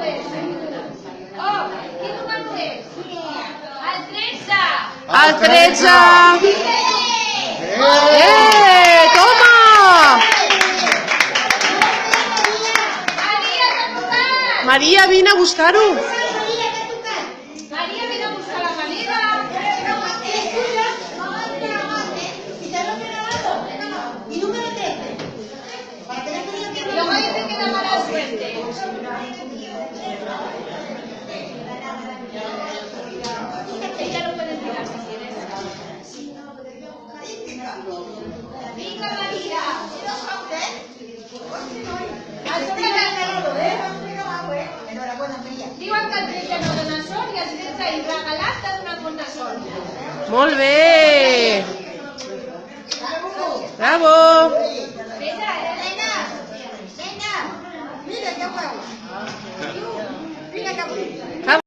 Oh, quin número és? El 13. El 13. Toma! Maria, t'ha tocat! Maria, vine a buscar-ho. Maria, vine a buscar la Maria. Y número 13. Y luego dice que da mala suerte. Ella lo puede tirar si quieres. Venga, Maria. El sobre Enhorabuena, Maria. diuen que el 13 no dona sort i el 13 i regalat t'ha donat molta sort. Molt bé. Bravo. Vés, Venga, venga. Mira, ja ho veus.